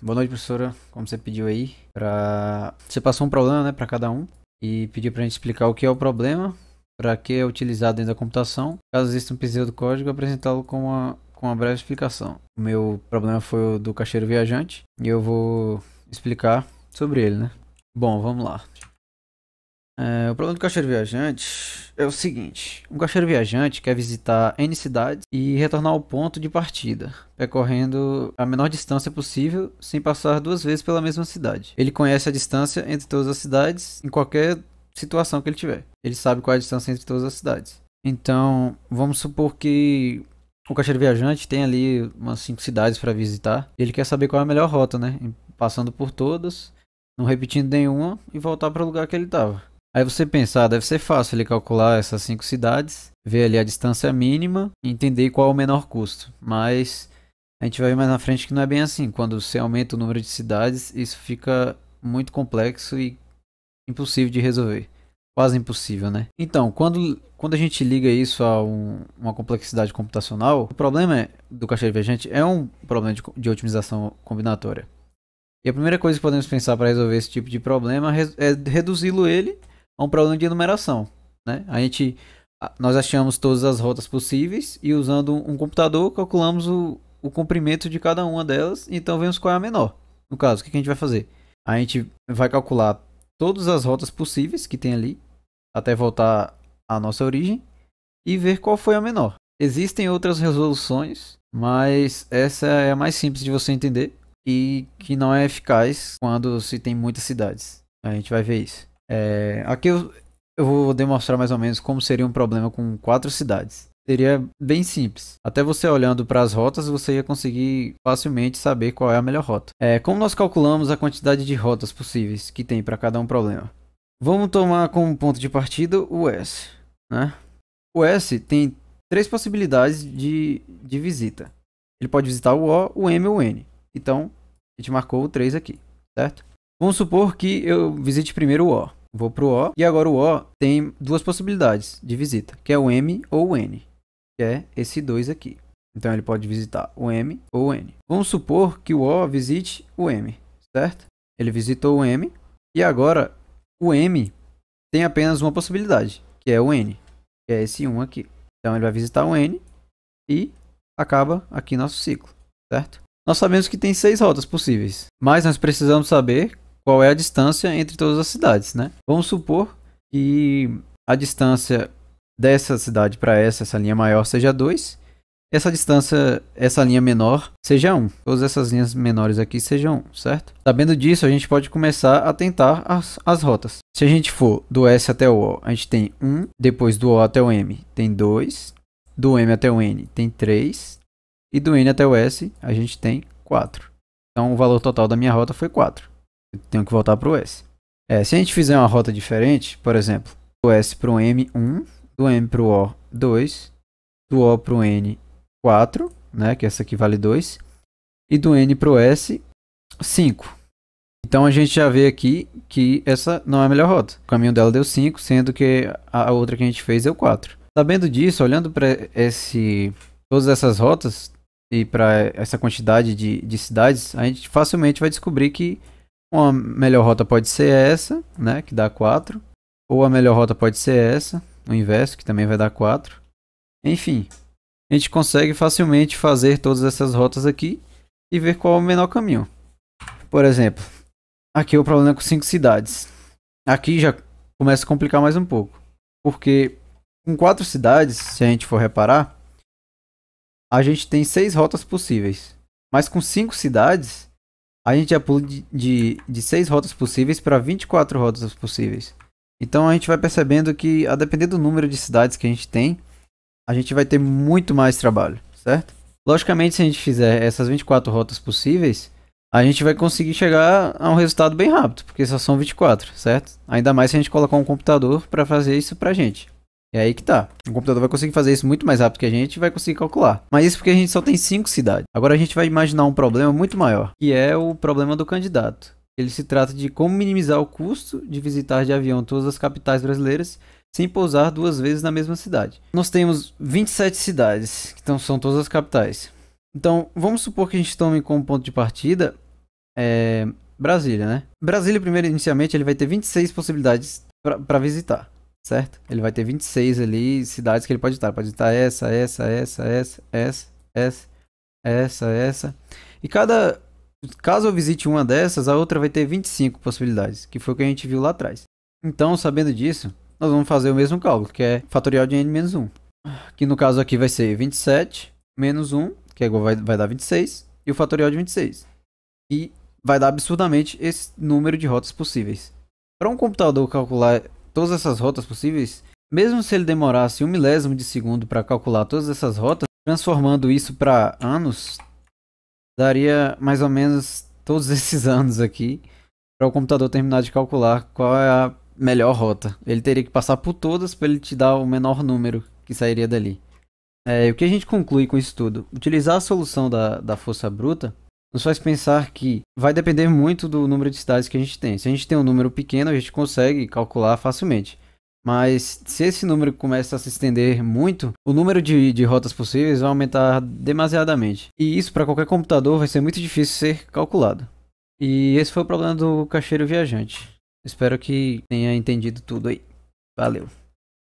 Boa noite, professora. Como você pediu aí, você passou um problema, né, para cada um e pediu para a gente explicar o que é o problema, para que é utilizado dentro da computação. Caso exista um pseudocódigo, apresentá-lo com uma breve explicação. O meu problema foi o do caixeiro viajante e eu vou explicar sobre ele, né? Bom, vamos lá. O problema do caixeiro viajante é o seguinte: um caixeiro viajante quer visitar N cidades e retornar ao ponto de partida, percorrendo a menor distância possível sem passar duas vezes pela mesma cidade. Ele conhece a distância entre todas as cidades em qualquer situação que ele tiver. Ele sabe qual é a distância entre todas as cidades. Então, vamos supor que o caixeiro viajante tem ali umas 5 cidades para visitar. E ele quer saber qual é a melhor rota, né? Passando por todas, não repetindo nenhuma e voltar para o lugar que ele estava. Aí você pensa, deve ser fácil ele calcular essas 5 cidades, ver ali a distância mínima e entender qual é o menor custo. Mas a gente vai ver mais na frente que não é bem assim. Quando você aumenta o número de cidades, isso fica muito complexo e impossível de resolver. Quase impossível, né? Então, quando a gente liga isso a uma complexidade computacional, o problema do caixeiro viajante é um problema de otimização combinatória. E a primeira coisa que podemos pensar para resolver esse tipo de problema é reduzi-lo ele a um problema de enumeração, né? Nós achamos todas as rotas possíveis e usando um computador calculamos o comprimento de cada uma delas, e então vemos qual é a menor. No caso, o que a gente vai fazer? A gente vai calcular todas as rotas possíveis que tem ali, até voltar à nossa origem, e ver qual foi a menor. Existem outras resoluções, mas essa é a mais simples de você entender e que não é eficaz quando se tem muitas cidades. A gente vai ver isso. Aqui eu vou demonstrar mais ou menos como seria um problema com 4 cidades. Seria bem simples. Até você olhando para as rotas, você ia conseguir facilmente saber qual é a melhor rota. Como nós calculamos a quantidade de rotas possíveis que tem para cada um problema? Vamos tomar como ponto de partida o S, né? O S tem 3 possibilidades de visita. Ele pode visitar o O, o M ou o N. Então, a gente marcou o 3 aqui, certo? Vamos supor que eu visite primeiro o O. Vou pro O, e agora o O tem 2 possibilidades de visita, que é o M ou o N, que é esse 2 aqui. Então ele pode visitar o M ou o N. Vamos supor que o O visite o M, certo? Ele visitou o M, e agora o M tem apenas uma possibilidade, que é o N, que é esse 1 aqui. Então ele vai visitar o N e acaba aqui nosso ciclo, certo? Nós sabemos que tem 6 rotas possíveis, mas nós precisamos saber qual é a distância entre todas as cidades, né? Vamos supor que a distância dessa cidade para essa linha maior seja 2, essa distância, essa linha menor seja 1. Todas essas linhas menores aqui sejam 1, certo? Sabendo disso, a gente pode começar a tentar as rotas. Se a gente for do S até o O, a gente tem 1, depois do O até o M tem 2, do M até o N tem 3, e do N até o S a gente tem 4. Então o valor total da minha rota foi 4. Eu tenho que voltar para o S. Se a gente fizer uma rota diferente, por exemplo, do S para o M 1, do M para o O 2, do O para o N 4, né, que essa aqui vale 2, e do N para o S 5. Então a gente já vê aqui que essa não é a melhor rota. O caminho dela deu 5, sendo que a outra que a gente fez deu 4. Sabendo disso, olhando para todas essas rotas e para essa quantidade de cidades, a gente facilmente vai descobrir que uma melhor rota pode ser essa, né, que dá 4, ou a melhor rota pode ser essa, o inverso, que também vai dar 4. Enfim, a gente consegue facilmente fazer todas essas rotas aqui e ver qual é o menor caminho. Por exemplo, aqui é o problema com 5 cidades. Aqui já começa a complicar mais um pouco, porque com 4 cidades, se a gente for reparar, a gente tem 6 rotas possíveis. Mas com 5 cidades, a gente já pula de 6 rotas possíveis para 24 rotas possíveis. Então a gente vai percebendo que, a depender do número de cidades que a gente tem, a gente vai ter muito mais trabalho, certo? Logicamente, se a gente fizer essas 24 rotas possíveis, a gente vai conseguir chegar a um resultado bem rápido, porque só são 24, certo? Ainda mais se a gente colocar um computador para fazer isso pra gente. É aí que tá. O computador vai conseguir fazer isso muito mais rápido que a gente e vai conseguir calcular. Mas isso porque a gente só tem 5 cidades. Agora a gente vai imaginar um problema muito maior, que é o problema do candidato. Ele se trata de como minimizar o custo de visitar de avião todas as capitais brasileiras sem pousar 2 vezes na mesma cidade. Nós temos 27 cidades, que são todas as capitais. Então, vamos supor que a gente tome como ponto de partida Brasília, né? Brasília, primeiro, inicialmente, ele vai ter 26 possibilidades para visitar, certo? Ele vai ter 26 ali cidades que ele pode visitar. Pode visitar essa. E caso eu visite uma dessas, a outra vai ter 25 possibilidades, que foi o que a gente viu lá atrás. Então, sabendo disso, nós vamos fazer o mesmo cálculo, que é fatorial de n menos 1. Que no caso aqui vai ser 27 menos 1, que é igual, vai dar 26, e o fatorial de 26. E vai dar absurdamente esse número de rotas possíveis. Para um computador calcular todas essas rotas possíveis, mesmo se ele demorasse 1 milésimo de segundo para calcular todas essas rotas, transformando isso para anos, daria mais ou menos todos esses anos aqui para o computador terminar de calcular qual é a melhor rota. Ele teria que passar por todas para ele te dar o menor número que sairia dali. O que a gente conclui com isso tudo? Utilizar a solução da força bruta nos faz pensar que vai depender muito do número de cidades que a gente tem. Se a gente tem um número pequeno, a gente consegue calcular facilmente. Mas se esse número começa a se estender muito, o número de rotas possíveis vai aumentar demasiadamente. E isso para qualquer computador vai ser muito difícil ser calculado. E esse foi o problema do caixeiro viajante. Espero que tenha entendido tudo aí. Valeu.